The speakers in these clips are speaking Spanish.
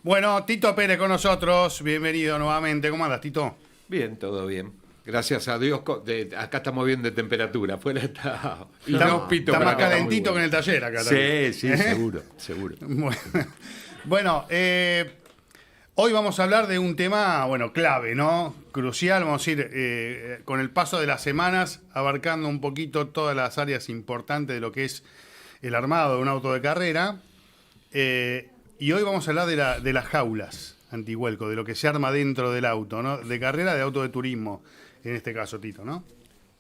Bueno, Tito Pérez con nosotros, bienvenido nuevamente. ¿Cómo andas, Tito? Bien, todo bien. Gracias a Dios, acá estamos bien de temperatura. Afuera está inhóspito. Está más calentito que en el taller acá también. Sí, seguro. Bueno, hoy vamos a hablar de un tema, clave, ¿no? Crucial, vamos a ir con el paso de las semanas abarcando un poquito todas las áreas importantes de lo que es el armado de un auto de carrera. Y hoy vamos a hablar de las jaulas antivuelco, de lo que se arma dentro del auto, ¿no? De carrera, de auto de turismo, en este caso, Tito, ¿no?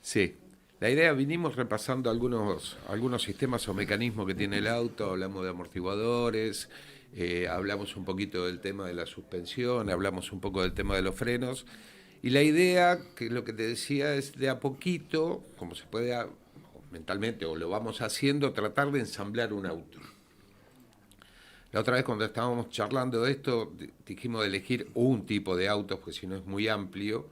Sí. La idea, vinimos repasando algunos sistemas o mecanismos que tiene el auto, hablamos de amortiguadores, hablamos un poquito del tema de la suspensión, hablamos un poco del tema de los frenos, y la idea, que lo que te decía, es de a poquito, como se puede mentalmente, o lo vamos haciendo, tratar de ensamblar un auto. La otra vez cuando estábamos charlando de esto, dijimos de elegir un tipo de autos, porque si no es muy amplio,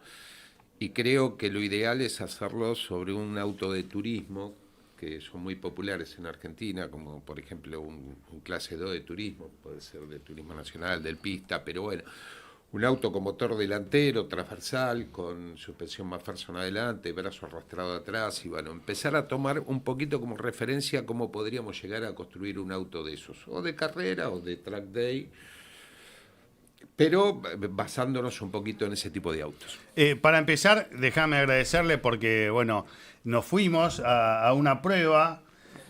y creo que lo ideal es hacerlo sobre un auto de turismo, que son muy populares en Argentina, como por ejemplo un clase 2 de turismo, puede ser de turismo nacional, del pista, pero bueno, un auto con motor delantero, transversal, con suspensión McPherson adelante, brazo arrastrado atrás, y bueno, empezar a tomar un poquito como referencia cómo podríamos llegar a construir un auto de esos, o de carrera o de track day, pero basándonos un poquito en ese tipo de autos. Para empezar, déjame agradecerle porque, nos fuimos a una prueba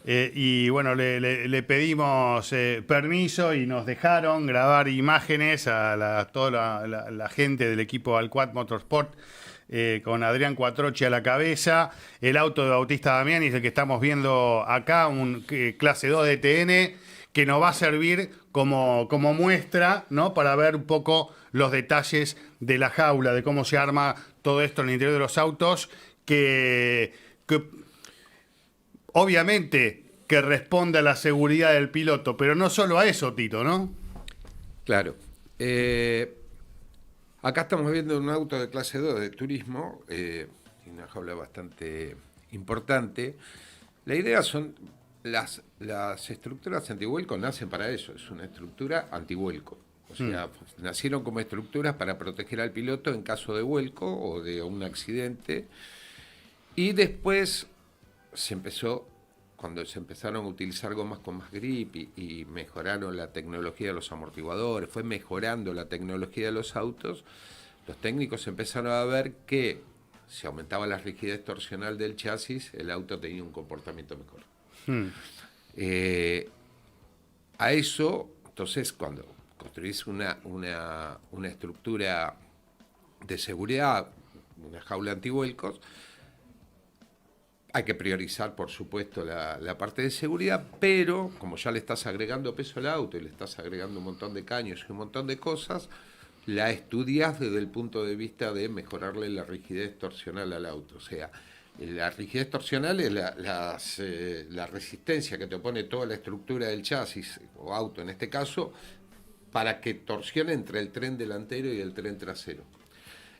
y, le pedimos permiso y nos dejaron grabar imágenes a toda la gente del equipo Alquad Motorsport con Adrián Cuatrochi a la cabeza. El auto de Bautista Damiani es el que estamos viendo acá, un clase 2 de TN, que nos va a servir como muestra, ¿no? Para ver un poco los detalles de la jaula, de cómo se arma todo esto en el interior de los autos, que obviamente que responde a la seguridad del piloto, pero no solo a eso, Tito, ¿no? Claro. Acá estamos viendo un auto de clase 2 de turismo, una jaula bastante importante. La idea son las estructuras antivuelco nacen para eso, es una estructura antivuelco. O sea, nacieron como estructuras para proteger al piloto en caso de vuelco o de un accidente. Y después cuando se empezaron a utilizar gomas con más grip y mejoraron la tecnología de los amortiguadores, fue mejorando la tecnología de los autos, los técnicos empezaron a ver que si aumentaba la rigidez torsional del chasis, el auto tenía un comportamiento mejor. A eso, entonces, cuando construís una estructura de seguridad, una jaula antivuelcos, hay que priorizar, por supuesto, la parte de seguridad, pero como ya le estás agregando peso al auto y le estás agregando un montón de caños y un montón de cosas, la estudias desde el punto de vista de mejorarle la rigidez torsional al auto. O sea, la rigidez torsional es la resistencia que te opone toda la estructura del chasis, o auto en este caso, para que torsione entre el tren delantero y el tren trasero.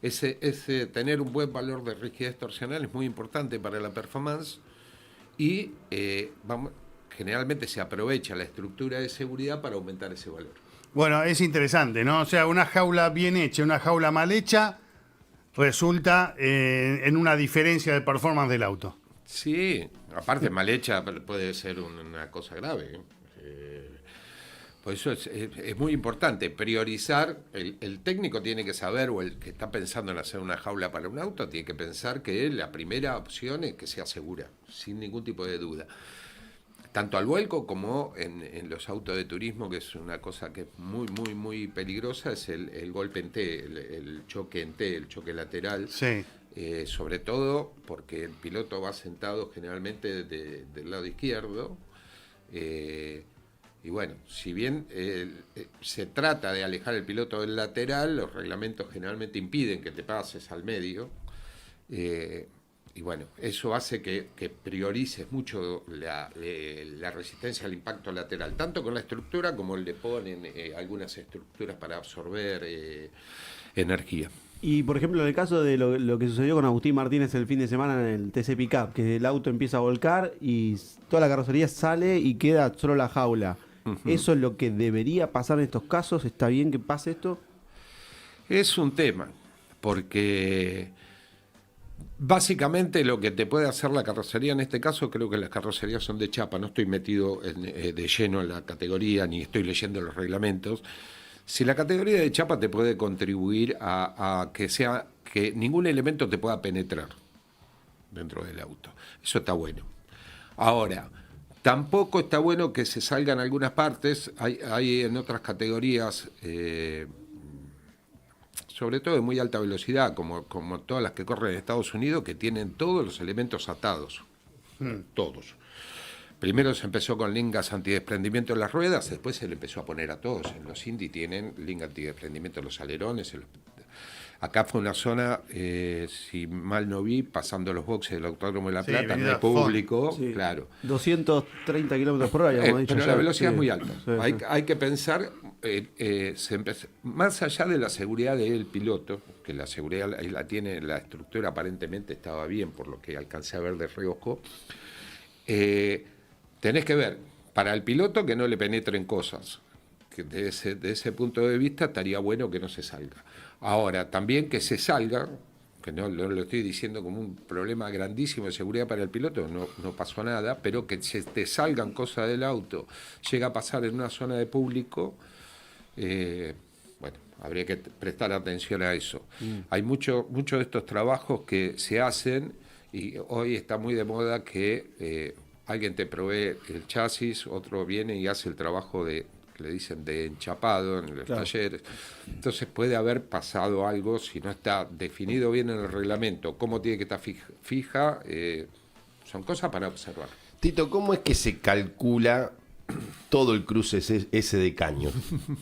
Ese tener un buen valor de rigidez torsional es muy importante para la performance y generalmente se aprovecha la estructura de seguridad para aumentar ese valor. Bueno, es interesante, ¿no? O sea, una jaula bien hecha, una jaula mal hecha, resulta en una diferencia de performance del auto. Sí, aparte mal hecha puede ser una cosa grave. Por eso es muy importante priorizar. El técnico tiene que saber, o el que está pensando en hacer una jaula para un auto, tiene que pensar que la primera opción es que sea segura, sin ningún tipo de duda. Tanto al vuelco como en los autos de turismo, que es una cosa que es muy, muy, muy peligrosa, es el golpe en T, el choque en T, el choque lateral. Sí. Sobre todo porque el piloto va sentado generalmente del lado izquierdo. Y bueno, si bien se trata de alejar el piloto del lateral, los reglamentos generalmente impiden que te pases al medio. Y bueno, eso hace que priorices mucho la resistencia al impacto lateral, tanto con la estructura como le ponen algunas estructuras para absorber energía. Y por ejemplo, en el caso de lo que sucedió con Agustín Martínez el fin de semana en el TC Pickup, que el auto empieza a volcar y toda la carrocería sale y queda solo la jaula. ¿Eso es lo que debería pasar en estos casos? ¿Está bien que pase esto? Es un tema, porque básicamente lo que te puede hacer la carrocería, en este caso creo que las carrocerías son de chapa, no estoy metido de lleno en la categoría, ni estoy leyendo los reglamentos. Si la categoría de chapa te puede contribuir a que ningún elemento te pueda penetrar dentro del auto. Eso está bueno. Ahora, tampoco está bueno que se salgan algunas partes. Hay en otras categorías, sobre todo de muy alta velocidad, como todas las que corren en Estados Unidos, que tienen todos los elementos atados. Todos. Primero se empezó con lingas antidesprendimiento en las ruedas, después se le empezó a poner a todos. En los Indy tienen link antidesprendimiento en los alerones. Acá fue una zona, si mal no vi, pasando los boxes del Autódromo de La Plata, no hay público, sí. claro. 230 kilómetros por hora, ya hemos dicho. Pero ya. la velocidad Sí. es muy alta. Sí, Hay que pensar, más allá de la seguridad del piloto, que la seguridad ahí la tiene, la estructura aparentemente estaba bien, por lo que alcancé a ver de reojo, tenés que ver, para el piloto que no le penetren cosas, que de ese punto de vista estaría bueno que no se salga. Ahora, también que se salga, que no lo estoy diciendo como un problema grandísimo de seguridad para el piloto, no pasó nada, pero que se te salgan cosas del auto, llega a pasar en una zona de público, bueno, habría que prestar atención a eso. Hay muchos de estos trabajos que se hacen y hoy está muy de moda que alguien te provee el chasis, otro viene y hace el trabajo que le dicen de enchapado en los talleres. Entonces puede haber pasado algo si no está definido bien en el reglamento, cómo tiene que estar fija, son cosas para observar. Tito, ¿cómo es que se calcula todo el cruce ese de caño?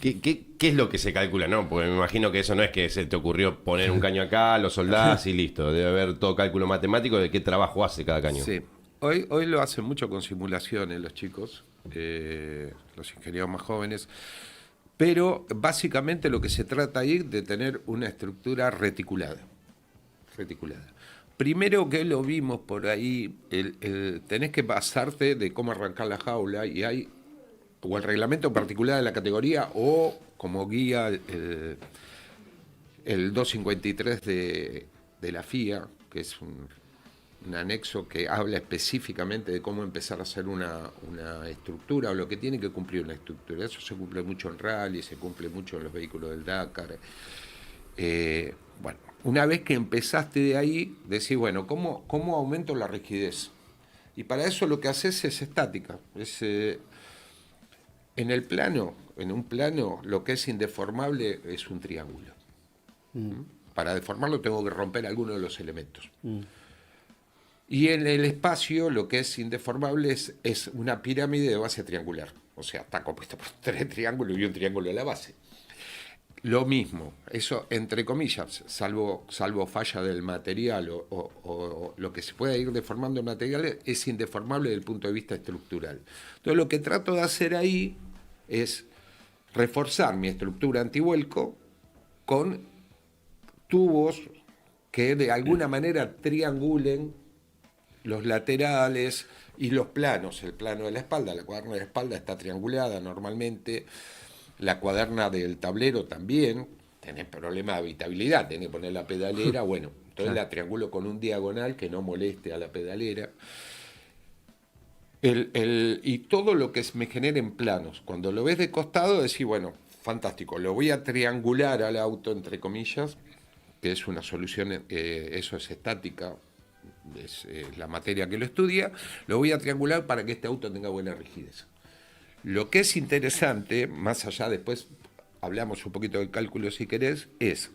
¿Qué es lo que se calcula? No, porque me imagino que eso no es que se te ocurrió poner un caño acá, lo soldás y listo. Debe haber todo cálculo matemático de qué trabajo hace cada caño. Sí. Hoy lo hacen mucho con simulaciones los chicos, los ingenieros más jóvenes, pero básicamente lo que se trata ahí de tener una estructura reticulada. Primero que lo vimos por ahí, tenés que basarte de cómo arrancar la jaula y hay o el reglamento particular de la categoría o como guía el 253 de la FIA, que es un anexo que habla específicamente de cómo empezar a hacer una estructura o lo que tiene que cumplir una estructura. Eso se cumple mucho en rally, se cumple mucho en los vehículos del Dakar. Bueno, una vez que empezaste de ahí, decís, bueno, ¿cómo aumento la rigidez? Y para eso lo que haces es estática. En un plano, lo que es indeformable es un triángulo. Para deformarlo tengo que romper alguno de los elementos. Y en el espacio lo que es indeformable es una pirámide de base triangular. O sea, está compuesta por 3 triángulos y un triángulo a la base. Lo mismo, eso entre comillas, salvo falla del material o lo que se pueda ir deformando el material, es indeformable desde el punto de vista estructural. Entonces lo que trato de hacer ahí es reforzar mi estructura antivuelco con tubos que de alguna manera triangulen los laterales y los planos. El plano de la espalda, la cuaderna de la espalda está triangulada normalmente. La cuaderna del tablero también. Tenés problema de habitabilidad, tenés que poner la pedalera. Bueno, entonces la triangulo con un diagonal que no moleste a la pedalera. Y todo lo que me genere en planos. Cuando lo ves de costado, decís, bueno, fantástico, lo voy a triangular al auto, entre comillas, que es una solución, eso es estática, es la materia que lo estudia, lo voy a triangular para que este auto tenga buena rigidez. Lo que es interesante, más allá, después hablamos un poquito del cálculo si querés, es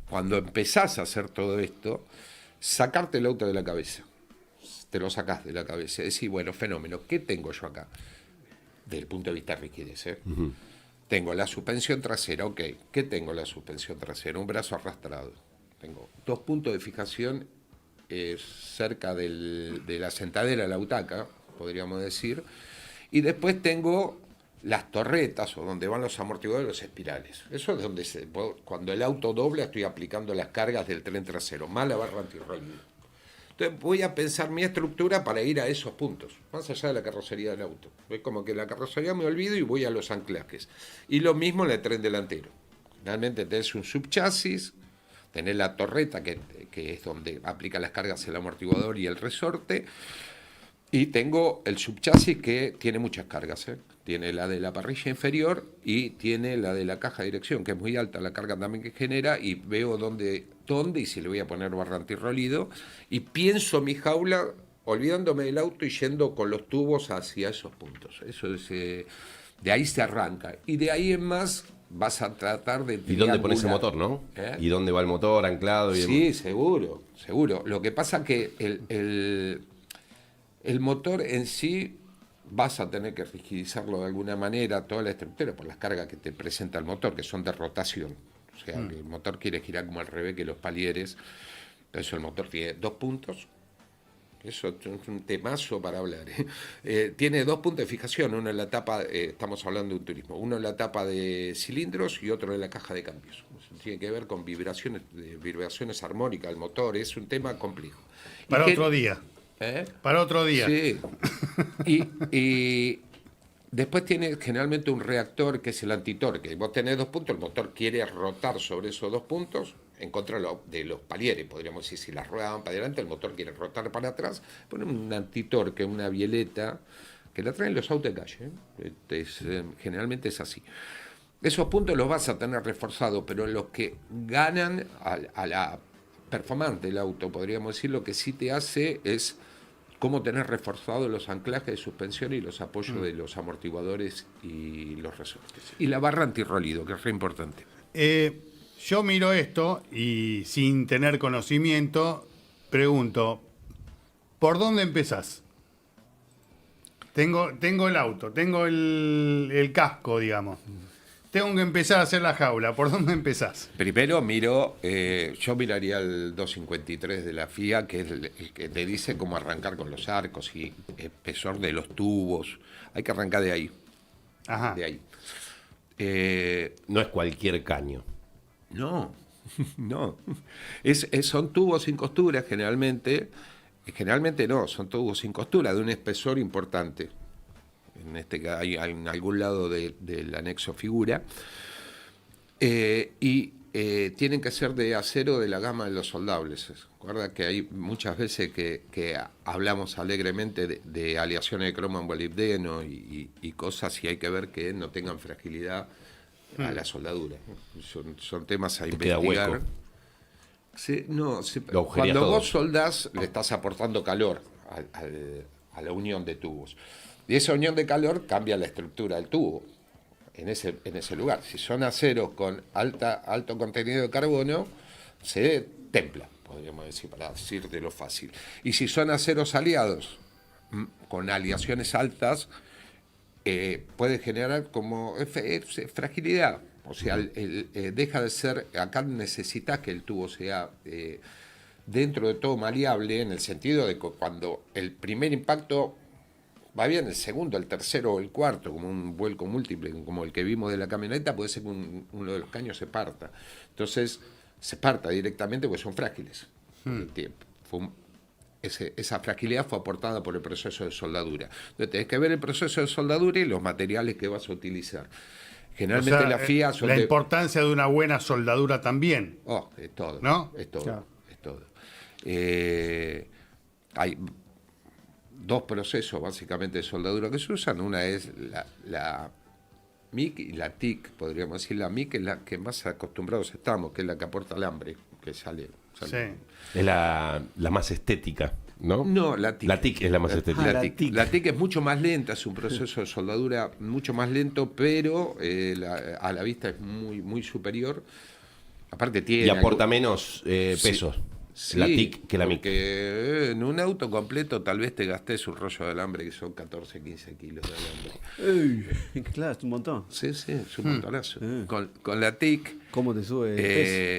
cuando empezás a hacer todo esto, sacarte el auto de la cabeza. Te lo sacás de la cabeza. Decís, bueno, fenómeno, ¿qué tengo yo acá? Desde el punto de vista de rigidez, Tengo la suspensión trasera, ok. ¿Qué tengo en la suspensión trasera? Un brazo arrastrado. Tengo 2 puntos de fijación cerca de la sentadera de la butaca, podríamos decir. Y después tengo las torretas o donde van los amortiguadores, los espirales. Eso es donde cuando el auto dobla estoy aplicando las cargas del tren trasero, más la barra antirrollo. Entonces voy a pensar mi estructura para ir a esos puntos, más allá de la carrocería del auto. Es como que la carrocería me olvido y voy a los anclajes. Y lo mismo en el tren delantero. Realmente tenés un subchasis, tenés la torreta, que es donde aplica las cargas el amortiguador y el resorte, y tengo el subchasis que tiene muchas cargas, ¿eh? Tiene la de la parrilla inferior y tiene la de la caja de dirección, que es muy alta la carga también que genera, y veo dónde y si le voy a poner barra antirrolido, y pienso mi jaula olvidándome del auto y yendo con los tubos hacia esos puntos. Eso es, de ahí se arranca, y de ahí en más vas a tratar de... ¿Y dónde pones el motor, no? ¿Y dónde va el motor anclado? Sí, seguro. Lo que pasa que el motor en sí vas a tener que rigidizarlo de alguna manera, toda la estructura, por las cargas que te presenta el motor, que son de rotación. O sea, que el motor quiere girar como al revés que los palieres. Entonces el motor tiene 2 puntos. Eso es un temazo para hablar. Tiene 2 puntos de fijación, uno en la tapa, estamos hablando de un turismo, uno en la tapa de cilindros y otro en la caja de cambios. Eso tiene que ver con vibraciones armónicas del motor, es un tema complejo. Para otro día. Para otro día. Sí. Y después tiene generalmente un reactor que es el antitorque. Vos tenés 2 puntos, el motor quiere rotar sobre esos 2 puntos en contra de los palieres, podríamos decir. Si las ruedas van para adelante, el motor quiere rotar para atrás. Ponen un antitorque, una bieleta, que la traen los autos de calle. Generalmente es así. Esos puntos los vas a tener reforzados, pero los que ganan a la performance del auto, podríamos decir, lo que sí te hace es cómo tener reforzados los anclajes de suspensión y los apoyos de los amortiguadores y los resortes. Y la barra antirrolido, que es re importante. Yo miro esto y sin tener conocimiento, pregunto, ¿por dónde empezás? Tengo el auto, tengo el casco, digamos. Tengo que empezar a hacer la jaula. ¿Por dónde empezás? Primero miro, yo miraría el 253 de la FIA, que es el que te dice cómo arrancar con los arcos y espesor de los tubos. Hay que arrancar de ahí. Ajá. De ahí. No es cualquier caño. No. Son tubos sin costura generalmente. Generalmente no, son tubos sin costura, de un espesor importante. En este caso hay en algún lado del anexo figura, tienen que ser de acero de la gama de los soldables. Recuerda que hay muchas veces que hablamos alegremente de aleaciones de cromo en molibdeno y cosas, y hay que ver que no tengan fragilidad a la soldadura. Son temas a investigar. Sí, cuando vos soldás le estás aportando calor a la unión de tubos. Y esa unión de calor cambia la estructura del tubo en ese lugar. Si son aceros con alto contenido de carbono, se templa, podríamos decir, para decirte lo fácil. Y si son aceros aliados, con aleaciones altas, puede generar como fragilidad. O sea, deja de ser, acá necesitas que el tubo sea dentro de todo maleable, en el sentido de que cuando el primer impacto va bien, el segundo, el tercero o el cuarto, como un vuelco múltiple, como el que vimos de la camioneta, puede ser que uno de los caños se parta. Entonces, se parta directamente porque son frágiles. Esa fragilidad fue aportada por el proceso de soldadura. Entonces, tenés que ver el proceso de soldadura y los materiales que vas a utilizar. Generalmente, o sea, la FIA... La importancia de una buena soldadura también. Es todo. ¿No? Es todo. Claro. Es todo. Hay 2 procesos básicamente de soldadura que se usan. Una es la MIG y la TIC, podríamos decir. La MIG es la que más acostumbrados estamos, que es la que aporta alambre, que sale. Sí. Es la más estética, ¿no? No, la TIC. La TIC es la más estética. La TIC es mucho más lenta, es un proceso de soldadura mucho más lento, pero a la vista es muy, muy superior. Aparte tiene... Y aporta menos pesos. Sí, la TIC que la MIC. Porque en un auto completo tal vez te gastes un rollo de alambre que son 14, 15 kilos de alambre. Claro, es un montón. Sí, es un montonazo. Con la TIC... ¿Cómo te sube el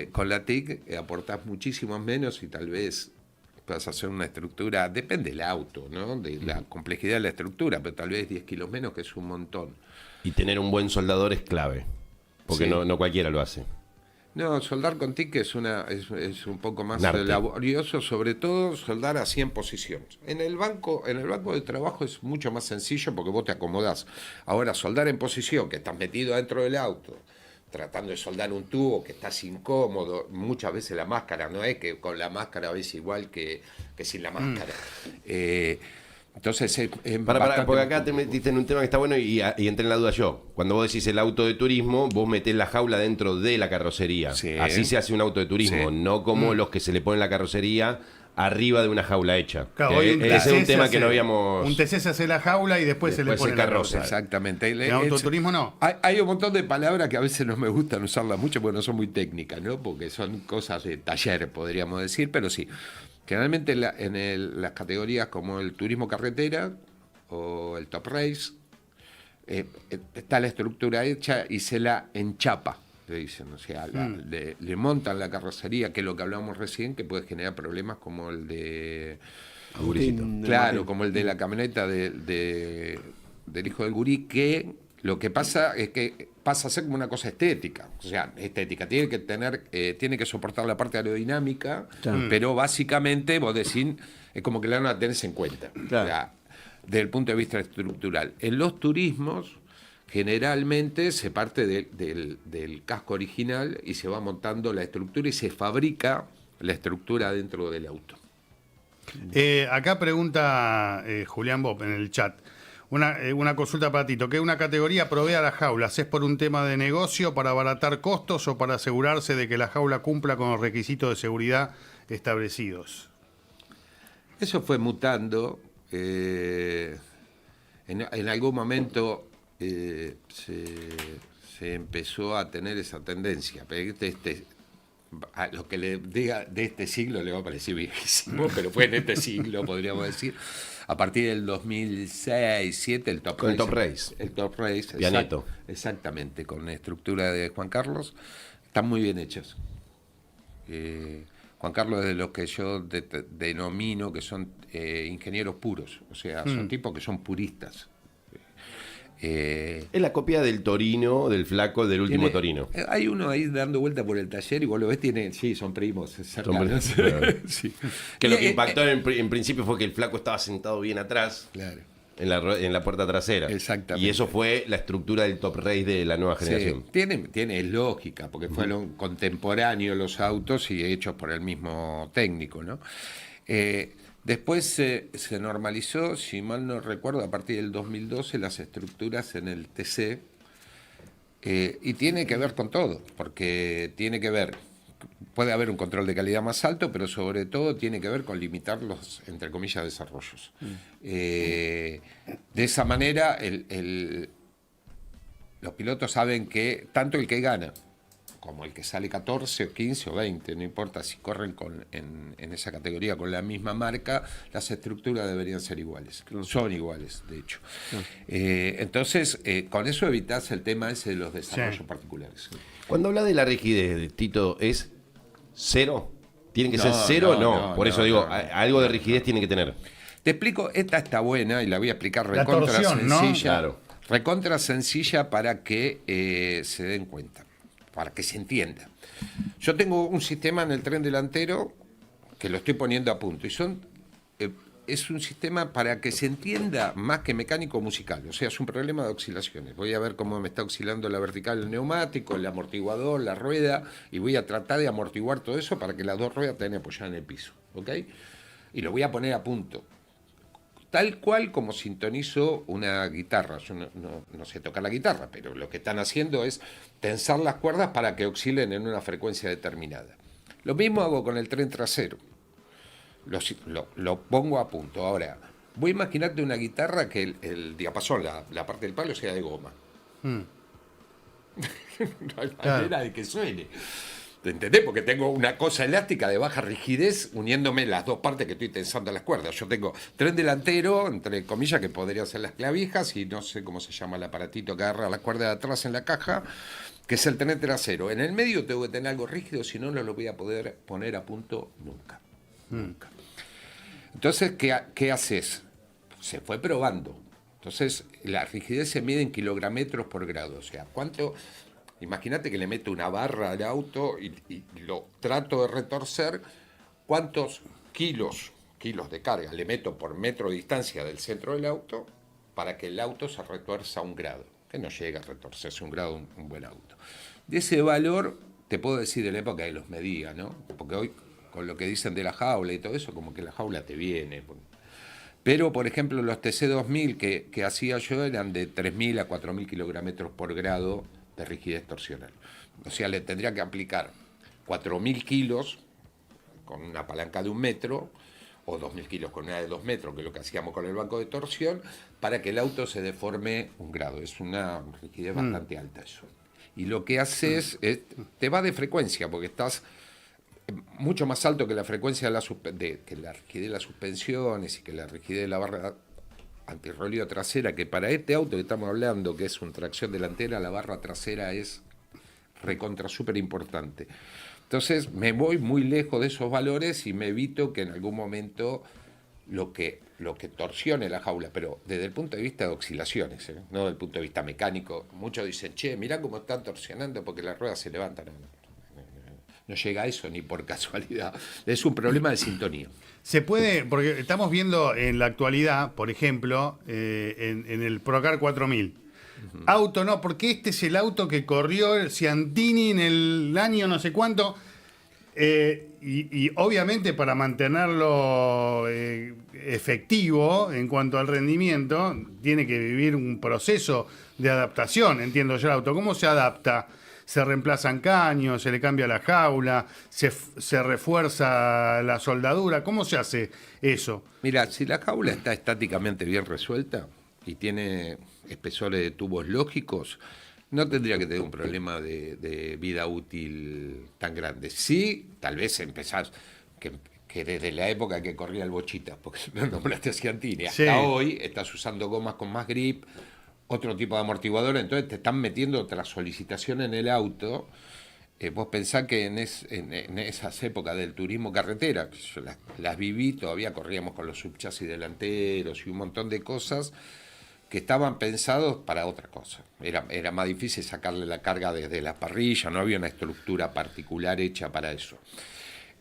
peso? Con la TIC aportás muchísimo menos y tal vez puedas hacer una estructura, depende del auto, ¿no? De la complejidad de la estructura, pero tal vez 10 kilos menos, que es un montón. Y tener un buen soldador es clave, porque Sí. no cualquiera lo hace. No, soldar con TIC es un poco más Un arte. laborioso, sobre todo soldar así en posiciones. En el banco de trabajo es mucho más sencillo porque vos te acomodás. Ahora, soldar en posición, que estás metido dentro del auto, tratando de soldar un tubo que estás incómodo, muchas veces la máscara, no es que con la máscara ves igual que sin la máscara. Entonces Para, porque acá te metiste en un tema que está bueno y entré en la duda yo. Cuando vos decís el auto de turismo, vos metés la jaula dentro de la carrocería. Sí. Así se hace un auto de turismo, Sí. no como los que se le ponen la carrocería arriba de una jaula hecha. Claro, hoy un Ese es TC un tema se que no hace- habíamos... Un TC se hace la jaula y después se le Después pone se la carroza. carroza. Exactamente. En autoturismo no. Hay un montón de palabras que a veces no me gustan usarlas mucho porque no son muy técnicas, ¿no? Porque son cosas de taller, podríamos decir, pero sí. Generalmente las categorías como el turismo carretera o el top race, está la estructura hecha y se la enchapa, le dicen. O sea, le montan la carrocería, que es lo que hablábamos recién, que puede generar problemas como el de... Claro, como el de la camioneta del hijo del gurí, que lo que pasa es que pasa a ser como una cosa estética. O sea, estética. Tiene que soportar la parte aerodinámica, pero básicamente vos decís, es como que la no la tenés en cuenta. Claro. O sea, desde el punto de vista estructural. En los turismos, generalmente se parte del casco original y se va montando la estructura y se fabrica la estructura dentro del auto. Acá pregunta Julián Bob en el chat. Una consulta para Tito. ¿Qué una categoría provee a las jaulas? ¿Es por un tema de negocio, para abaratar costos o para asegurarse de que la jaula cumpla con los requisitos de seguridad establecidos? Eso fue mutando. En algún momento se empezó a tener esa tendencia. Pero a lo que le diga de este siglo le va a parecer viejísimo, pero fue en este siglo, podríamos decir. A partir del 2006-2007, el Top Con el Race. Top Race. El Top Race, Pianeto. exactamente, con la estructura de Juan Carlos. Están muy bien hechos. Juan Carlos es de los que yo denomino que son ingenieros puros, o sea, son tipos que son puristas. Es la copia del Torino, del flaco, del último Torino. Hay uno ahí dando vuelta por el taller y vos lo ves, sí, son primos cercanos. Sí. Que lo que impactó en principio fue que el flaco estaba sentado bien atrás, Claro. en la puerta trasera. Exactamente. Y eso fue la estructura del Top Race de la nueva generación. Sí, tiene lógica, porque fueron contemporáneos los autos y hechos por el mismo técnico, ¿no? Después se normalizó, si mal no recuerdo, a partir del 2012 las estructuras en el TC, y tiene que ver con todo, porque puede haber un control de calidad más alto, pero sobre todo tiene que ver con limitar los, entre comillas, desarrollos. De esa manera, los pilotos saben que tanto el que gana como el que sale 14 o 15 o 20, no importa si corren en esa categoría con la misma marca, las estructuras deberían ser iguales. Son iguales, de hecho. Entonces, con eso evitas el tema ese de los desarrollos particulares. Cuando habla de la rigidez, Tito, ¿es cero? ¿Tiene que ser cero? No, por eso digo, algo de rigidez tiene que tener. Te explico, esta está buena y la voy a explicar La recontra torsión, ¿no? sencilla. Claro. Recontra sencilla para que se den cuenta, para que se entienda. Yo tengo un sistema en el tren delantero que lo estoy poniendo a punto y es un sistema para que se entienda más que mecánico musical, o sea, es un problema de oscilaciones. Voy a ver cómo me está oscilando la vertical del neumático, el amortiguador, la rueda, y voy a tratar de amortiguar todo eso para que las dos ruedas estén apoyadas en el piso, ¿ok? Y lo voy a poner a punto. Tal cual como sintonizo una guitarra. Yo no sé tocar la guitarra, pero lo que están haciendo es tensar las cuerdas para que oscilen en una frecuencia determinada. Lo mismo hago con el tren trasero. Lo pongo a punto. Ahora, voy a imaginarte una guitarra que el diapasón, la parte del palo, sea de goma. No hay manera de que suene. ¿Te entendés? Porque tengo una cosa elástica de baja rigidez uniéndome las dos partes que estoy tensando las cuerdas. Yo tengo tren delantero, entre comillas, que podría ser las clavijas, y no sé cómo se llama el aparatito que agarra la cuerda de atrás en la caja, que es el tren trasero. En el medio tengo que tener algo rígido, si no, no lo voy a poder poner a punto nunca. Nunca. Entonces, ¿qué haces? Se fue probando. Entonces, la rigidez se mide en kilogrametros por grado. O sea, imagínate que le meto una barra al auto y lo trato de retorcer. ¿Cuántos kilos de carga le meto por metro de distancia del centro del auto para que el auto se retuerza 1 grado? Que no llega a retorcerse 1 grado un buen auto. De ese valor, te puedo decir de la época que los medía, ¿no? Porque hoy, con lo que dicen de la jaula y todo eso, como que la jaula te viene. Pero, por ejemplo, los TC2000 que hacía yo eran de 3.000 a 4.000 kilogramos por grado de rigidez torsional. O sea, le tendría que aplicar 4.000 kilos con una palanca de 1 metro o 2.000 kilos con una de 2 metros, que es lo que hacíamos con el banco de torsión, para que el auto se deforme 1 grado. Es una rigidez bastante alta eso. Y lo que haces es, te va de frecuencia, porque estás mucho más alto que la frecuencia que la rigidez de las suspensiones y que la rigidez de la barra antirroleo trasera, que para este auto que estamos hablando, que es una tracción delantera, la barra trasera es recontra súper importante. Entonces me voy muy lejos de esos valores y me evito que en algún momento lo que torsione la jaula, pero desde el punto de vista de oscilaciones, no desde el punto de vista mecánico. Muchos dicen, che, mirá cómo están torsionando porque las ruedas se levantan. No llega a eso ni por casualidad. Es un problema de sintonía. Se puede, porque estamos viendo en la actualidad, por ejemplo, en el Procar 4000. Auto no, porque este es el auto que corrió Ciantini en el año no sé cuánto. Y obviamente para mantenerlo efectivo en cuanto al rendimiento, tiene que vivir un proceso de adaptación, entiendo yo el auto. ¿Cómo se adapta? Se reemplazan caños, se le cambia la jaula, se refuerza la soldadura. ¿Cómo se hace eso? Mira, si la jaula está estáticamente bien resuelta y tiene espesores de tubos lógicos, no tendría que tener un problema de vida útil tan grande. Sí, tal vez empezás, que desde la época que corría el Bochita, porque no nombraste a Ciantini, hasta hoy estás usando gomas con más grip, otro tipo de amortiguador, entonces te están metiendo otra solicitación en el auto. Vos pensás que en esas épocas del turismo carretera, que yo las viví, todavía corríamos con los subchasis delanteros y un montón de cosas que estaban pensados para otra cosa. Era más difícil sacarle la carga desde la parrilla, no había una estructura particular hecha para eso.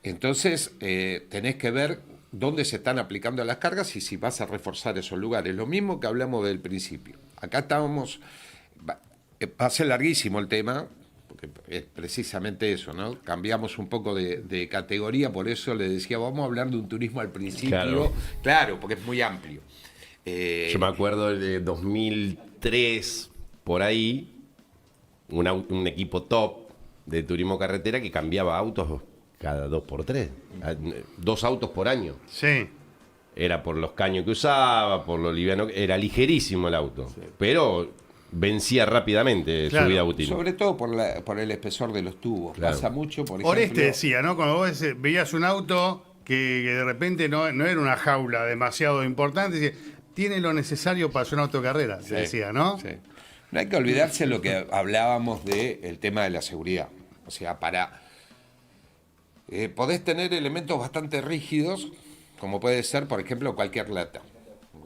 Entonces, tenés que ver dónde se están aplicando las cargas y si vas a reforzar esos lugares. Lo mismo que hablamos del principio. Acá estábamos, va a ser larguísimo el tema, porque es precisamente eso, ¿no? Cambiamos un poco de categoría, por eso le decía, vamos a hablar de un turismo al principio. Claro, porque es muy amplio. Yo me acuerdo de 2003, por ahí, un equipo top de turismo carretera que cambiaba autos cada 2x3, 2 autos por año. Sí. Era por los caños que usaba, por lo liviano, era ligerísimo el auto, pero vencía rápidamente su vida útil. Sobre todo por el espesor de los tubos. Claro. Pasa mucho, por ejemplo. Oreste decía, ¿no? Cuando vos veías un auto que de repente no era una jaula demasiado importante, decía, tiene lo necesario para hacer una autocarrera, se decía, ¿no? Sí. No hay que olvidarse lo que hablábamos del tema de la seguridad. O sea, podés tener elementos bastante rígidos, como puede ser, por ejemplo, cualquier lata.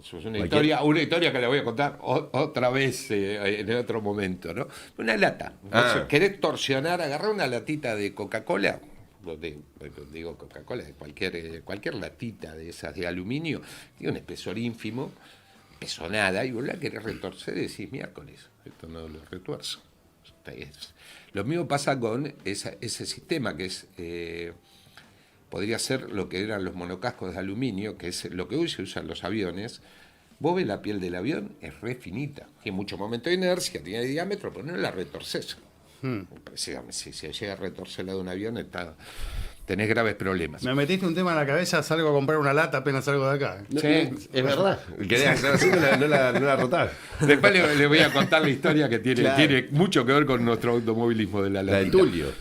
Es una historia que le voy a contar otra vez en otro momento, ¿no? Una lata. ¿Querés torsionar? Agarrar una latita de Coca-Cola. Digo Coca-Cola, de cualquier latita de esas de aluminio, tiene un espesor ínfimo, pesonada, y vos la querés retorcer y decís, miércoles, esto no lo retuerzo. Lo mismo pasa con ese sistema que es podría ser lo que eran los monocascos de aluminio, que es lo que hoy se usa en los aviones. Vos ves la piel del avión, es re finita, tiene mucho momento de inercia, tiene diámetro, pero no la retorces. Si se llega a retorcer la de un avión, tenés graves problemas. Me metiste un tema en la cabeza, salgo a comprar una lata apenas salgo de acá. Sí, es verdad. No la rotás. Después le voy a contar la historia que tiene mucho que ver con nuestro automovilismo de la de Tulio.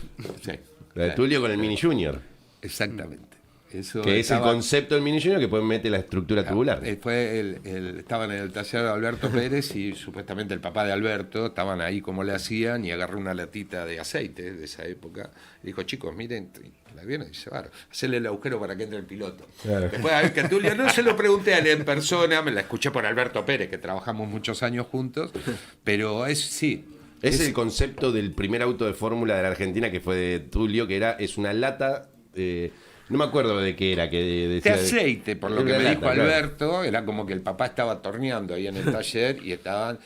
Sí. La de Tulio con el Mini Junior. Exactamente. Eso Que es el estaba- concepto del mini junior que puede meter la estructura tubular. Estaban en el taller de Alberto Pérez y supuestamente el papá de Alberto, estaban ahí como le hacían y agarró una latita de aceite de esa época. Y dijo, chicos, miren, y la vieron y dice, bueno, hacerle el agujero para que entre el piloto. Claro. Después a ver que Tulio, no se lo pregunté a él en persona, me la escuché por Alberto Pérez, que trabajamos muchos años juntos, pero sí. Es el concepto del primer auto de fórmula de la Argentina que fue de Tulio, que es una lata, no me acuerdo de qué era, que De decía aceite, por lo que Una me lata, dijo claro. Alberto, era como que el papá estaba torneando ahí en el taller y estaban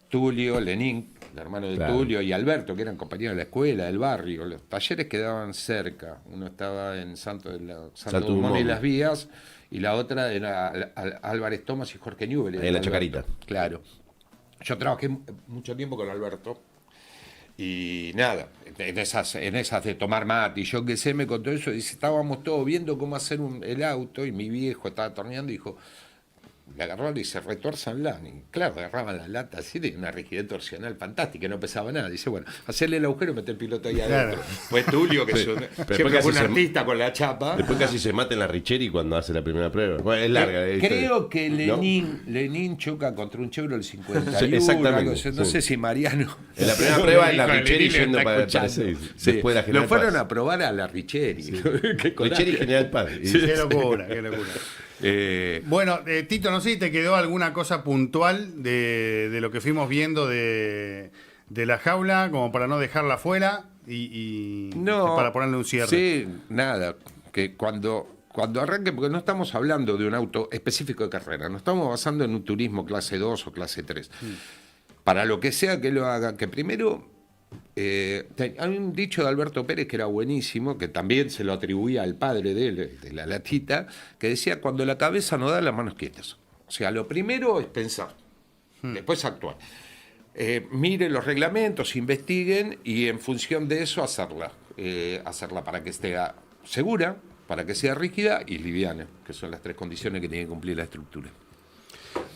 Tulio, Lenín, el hermano de Claro. Tulio, y Alberto, que eran compañeros de la escuela, del barrio. Los talleres quedaban cerca. Uno estaba en Santo Santo Dumont y Dumont. Las Vías, y la otra era Álvarez Tomás y Jorge Newbery. Ahí en la Alberto. Chacarita. Claro. Yo trabajé mucho tiempo con Alberto. Y nada, en esas de tomar mate y yo qué sé, me contó eso. Dice, estábamos todos viendo cómo hacer el auto y mi viejo estaba torneando y dijo, le agarró y dice, retuérzanla. Y claro, agarraban las latas así, de una rigidez torsional fantástica, no pesaba nada. Dice, bueno, hacerle el agujero y meter el piloto ahí adentro. Claro. Fue Tulio, que Pero siempre después fue un casi artista con la chapa. Después casi se mata en la Richeri cuando hace la primera prueba. Bueno, es larga. Creo que ¿no? Lenín choca contra un Chevrolet 51. Sí, exactamente, algo así. No sí. sé si Mariano. En la primera prueba en la Hijo de Richeri Lenín yendo está para escuchando. seis. Sí. Después de la General Lo fueron Paz. a probar a la Richeri. Qué coraje. Richeri General Paz. Y- Qué locura, qué locura. Bueno, Tito, no sé si te quedó alguna cosa puntual de lo que fuimos viendo de la jaula, como para no dejarla fuera y No, para ponerle un cierre. Sí, nada. Que cuando arranque, porque no estamos hablando de un auto específico de carrera, nos estamos basando en un turismo clase 2 o clase 3. Para lo que sea que lo haga, que primero. Hay un dicho de Alberto Pérez que era buenísimo, que también se lo atribuía al padre de él, de la latita, que decía, cuando la cabeza no da, las manos quietas. O sea, lo primero es pensar, después actuar. Miren los reglamentos, investiguen y en función de eso hacerla para que esté segura, para que sea rígida y liviana, que son las tres condiciones que tiene que cumplir la estructura.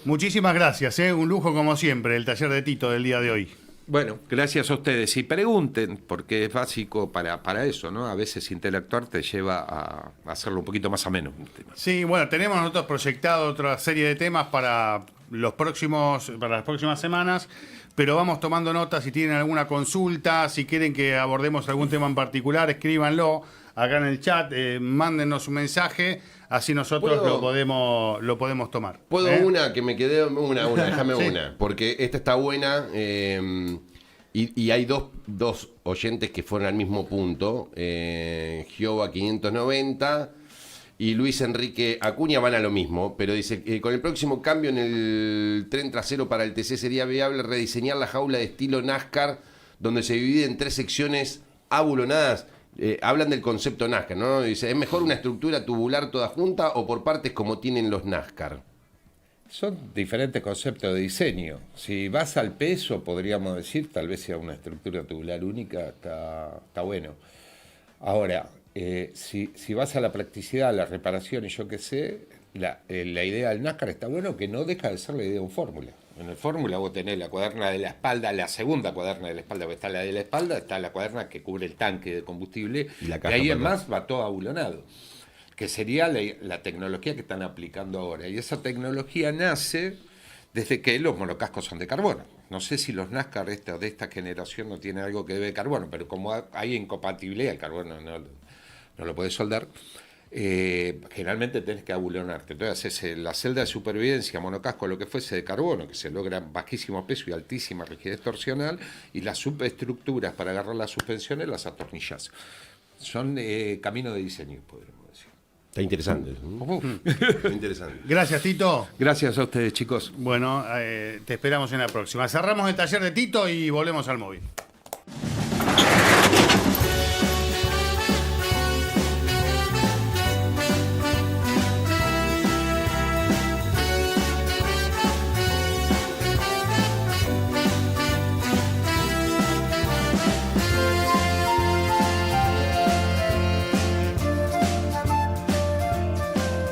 Muchísimas gracias, un lujo como siempre el taller de Tito del día de hoy. Bueno, gracias a ustedes. Y pregunten, porque es básico para eso, ¿no? A veces interactuar te lleva a hacerlo un poquito más ameno. Sí, bueno, tenemos nosotros proyectado otra serie de temas para las próximas semanas, pero vamos tomando notas. Si tienen alguna consulta, si quieren que abordemos algún tema en particular, escríbanlo acá en el chat, mándennos un mensaje, así nosotros ¿Puedo? lo podemos tomar. Puedo una, que me quedé una, déjame Sí. una, porque esta está buena y hay dos oyentes que fueron al mismo punto, Jehová 590 y Luis Enrique Acuña van a lo mismo, pero dice, con el próximo cambio en el tren trasero para el TC sería viable rediseñar la jaula de estilo NASCAR, donde se divide en 3 secciones abulonadas. Hablan del concepto NASCAR, ¿no? Dice, ¿es mejor una estructura tubular toda junta o por partes como tienen los NASCAR? Son diferentes conceptos de diseño. Si vas al peso, podríamos decir, tal vez sea una estructura tubular única, está bueno. Ahora, si vas a la practicidad, a la reparación y yo qué sé, la idea del NASCAR está bueno, que no deja de ser la idea de un fórmula. En el fórmula vos tenés la cuaderna de la espalda, la segunda cuaderna de la espalda, porque está la de la espalda, está la cuaderna que cubre el tanque de combustible, Y la y caja ahí en para más va todo abulonado, que sería la tecnología que están aplicando ahora. Y esa tecnología nace desde que los monocascos son de carbono. No sé si los NASCAR de esta generación no tienen algo que debe de carbono, pero como hay incompatibilidad, el carbono no lo puedes soldar, generalmente tenés que abulonarte. Entonces haces la celda de supervivencia, monocasco, lo que fuese de carbono, que se logra bajísimo peso y altísima rigidez torsional, y las subestructuras para agarrar las suspensiones las atornillás. Son caminos de diseño, podríamos decir. Está interesante. Está interesante. Gracias, Tito. Gracias a ustedes, chicos. Bueno, te esperamos en la próxima. Cerramos el taller de Tito y volvemos al móvil.